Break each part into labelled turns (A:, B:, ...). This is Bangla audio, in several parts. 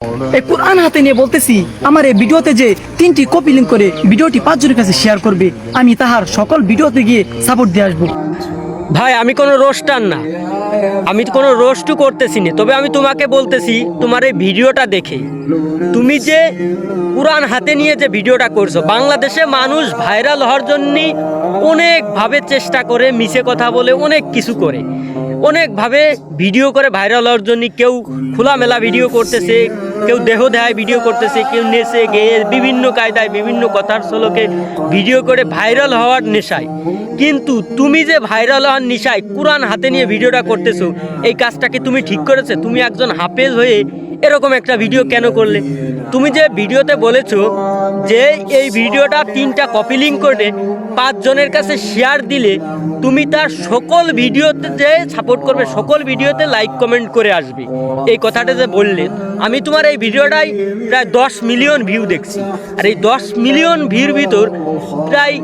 A: এই কোরআন হাতে নিয়ে বলতেছি, আমার এই ভিডিওতে যে 3টি কপি লিঙ্ক করে ভিডিওটি 5 জনের কাছে শেয়ার করবে, আমি তাহার সকল ভিডিওতে গিয়ে সাপোর্ট দিয়ে আসবো।
B: ভাই আমি কোনো রোস্টার না, আমি কোনো রোস্টও করতেছি না, তবে আমি তোমাকে বলতেছি তোমার এই ভিডিওটা দেখে তুমি যে কোরআন হাতে নিয়ে যে ভিডিওটা করছো, বাংলাদেশে মানুষ ভাইরাল হওয়ার জন্য অনেকভাবে চেষ্টা করে, মিছে কথা বলে অনেক কিছু করে, অনেকভাবে ভিডিও করে ভাইরাল হওয়ার জন্য। কেউ খোলামেলা ভিডিও করতেছে, কেউ দেহ দেহায় ভিডিও করতেছে, কেউ নেচে গেয়ে বিভিন্ন কায়দায় বিভিন্ন কথার ছলকে ভিডিও করে ভাইরাল হওয়ার নেশায়। কিন্তু তুমি যে ভাইরাল হওয়ার নেশায় কোরআন হাতে নিয়ে ভিডিওটা করতেছো, এই কাজটাকে তুমি ঠিক করেছো? তুমি একজন হাফেজ হয়ে এরকম একটা ভিডিও কেন করলে? তুমি যে ভিডিওতে বলেছো যে এই ভিডিওটা 3টা কপি লিঙ্ক করে 5 জনের কাছে শেয়ার দিলে তুমি তার সকল ভিডিওতে যে সাপোর্ট করবে, সকল ভিডিওতে লাইক কমেন্ট করে আসবে, এই কথাটা যে বললে, আমি তোমার এই ভিডিওটাই প্রায় 10 মিলিয়ন ভিউ দেখছি। আর এই 10 মিলিয়ন ভিউর ভিতর প্রায়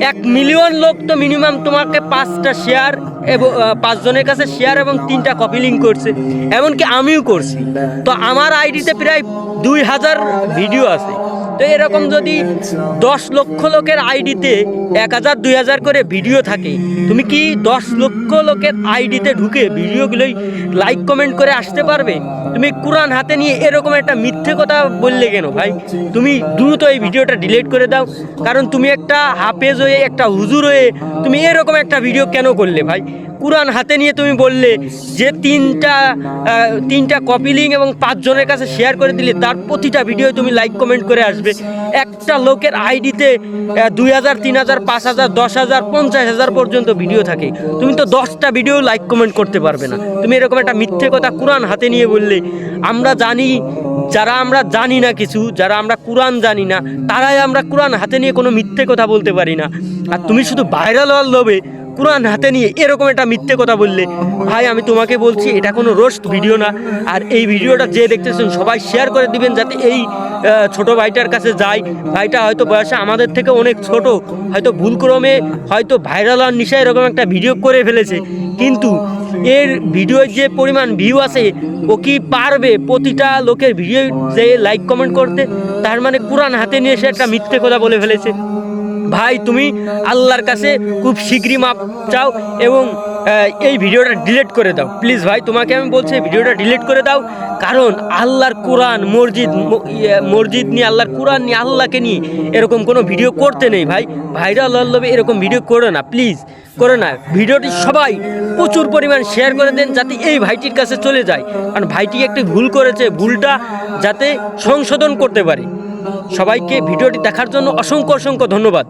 B: 1 মিলিয়ন লোক তো মিনিমাম তোমাকে 5টা শেয়ার এবং 5 জনের কাছে শেয়ার এবং 3টা কপি লিঙ্ক করছে, এমনকি আমিও করছি। তো আমার আইডিতে প্রায় 2000 ভিডিও আছে। তো এরকম যদি 10 লক্ষ লোকের আইডিতে 1000 2000 করে ভিডিও থাকে, তুমি কি 10 লক্ষ লোকের আইডিতে ঢুকে ভিডিওগুলোই লাইক কমেন্ট করে আসতে পারবে? তুমি কোরআন হাতে নিয়ে এরকম একটা মিথ্যে কথা বললে কেন ভাই? তুমি দ্রুত এই ভিডিওটা ডিলিট করে দাও, কারণ তুমি একটা হাফেজ হয়ে, একটা হুজুর হয়ে তুমি এরকম একটা ভিডিও কেন করলে ভাই? কোরআন হাতে নিয়ে তুমি বললে যে 3টা কপি লিঙ্ক এবং 5 জনের কাছে শেয়ার করে দিলে তার প্রতিটা ভিডিও তুমি লাইক কমেন্ট করে আসবে। একটা লোকের আইডিতে 2000 3000 5000 10000 50000 পর্যন্ত ভিডিও থাকে, তুমি তো 10টা ভিডিও লাইক কমেন্ট করতে পারবে না। তুমি এরকম একটা মিথ্যে কথা কোরআন হাতে নিয়ে বললে। আমরা জানি, যারা আমরা জানি না কিছু, যারা আমরা কোরআন জানি না, তারাই আমরা কোরআন হাতে নিয়ে কোনো মিথ্যে কথা বলতে পারি না। আর তুমি শুধু ভাইরাল হওয়ার লোভে কোরআন হাতে নিয়ে এরকম একটা মিথ্যে কথা বললে। ভাই আমি তোমাকে বলছি, এটা কোনো রোস্ট ভিডিও না। আর এই ভিডিওটা যে দেখতেছেন সবাই শেয়ার করে দিবেন, যাতে এই ছোট ভাইটার কাছে যায়। ভাইটা হয়তো বয়সে আমাদের থেকে অনেক ছোট, হয়তো ভুলক্রমে হয়তো ভাইরাল হওয়ার নেশায় এরকম একটা ভিডিও করে ফেলেছে, কিন্তু এর ভিডিওর যে পরিমাণ ভিউ আছে, ও কি পারবে প্রতিটা লোকের ভিডিও যে লাইক কমেন্ট করতে? তার মানে কোরআন হাতে নিয়ে সে একটা মিথ্যে কথা বলে ফেলেছে। ভাই তুমি আল্লাহর কাছে খুব শীঘ্রই মাপ চাও এবং এই ভিডিওটা ডিলিট করে দাও প্লিজ। ভাই তোমাকে আমি বলছি, ভিডিওটা ডিলিট করে দাও, কারণ আল্লাহর কোরআন, মসজিদ নিয়ে, আল্লাহর কোরআন নিয়ে, আল্লাহকে নিয়ে এরকম কোনো ভিডিও করতে নেই ভাই। ভাইরাল হলে এরকম ভিডিও করো না, প্লিজ করো না। ভিডিওটি সবাই প্রচুর পরিমাণ শেয়ার করে দেন, যাতে এই ভাইটির কাছে চলে যায়, কারণ ভাইটি একটি ভুল করেছে, ভুলটা যাতে সংশোধন করতে পারে। সবাইকে ভিডিওটি দেখার জন্য অসংখ্য ধন্যবাদ।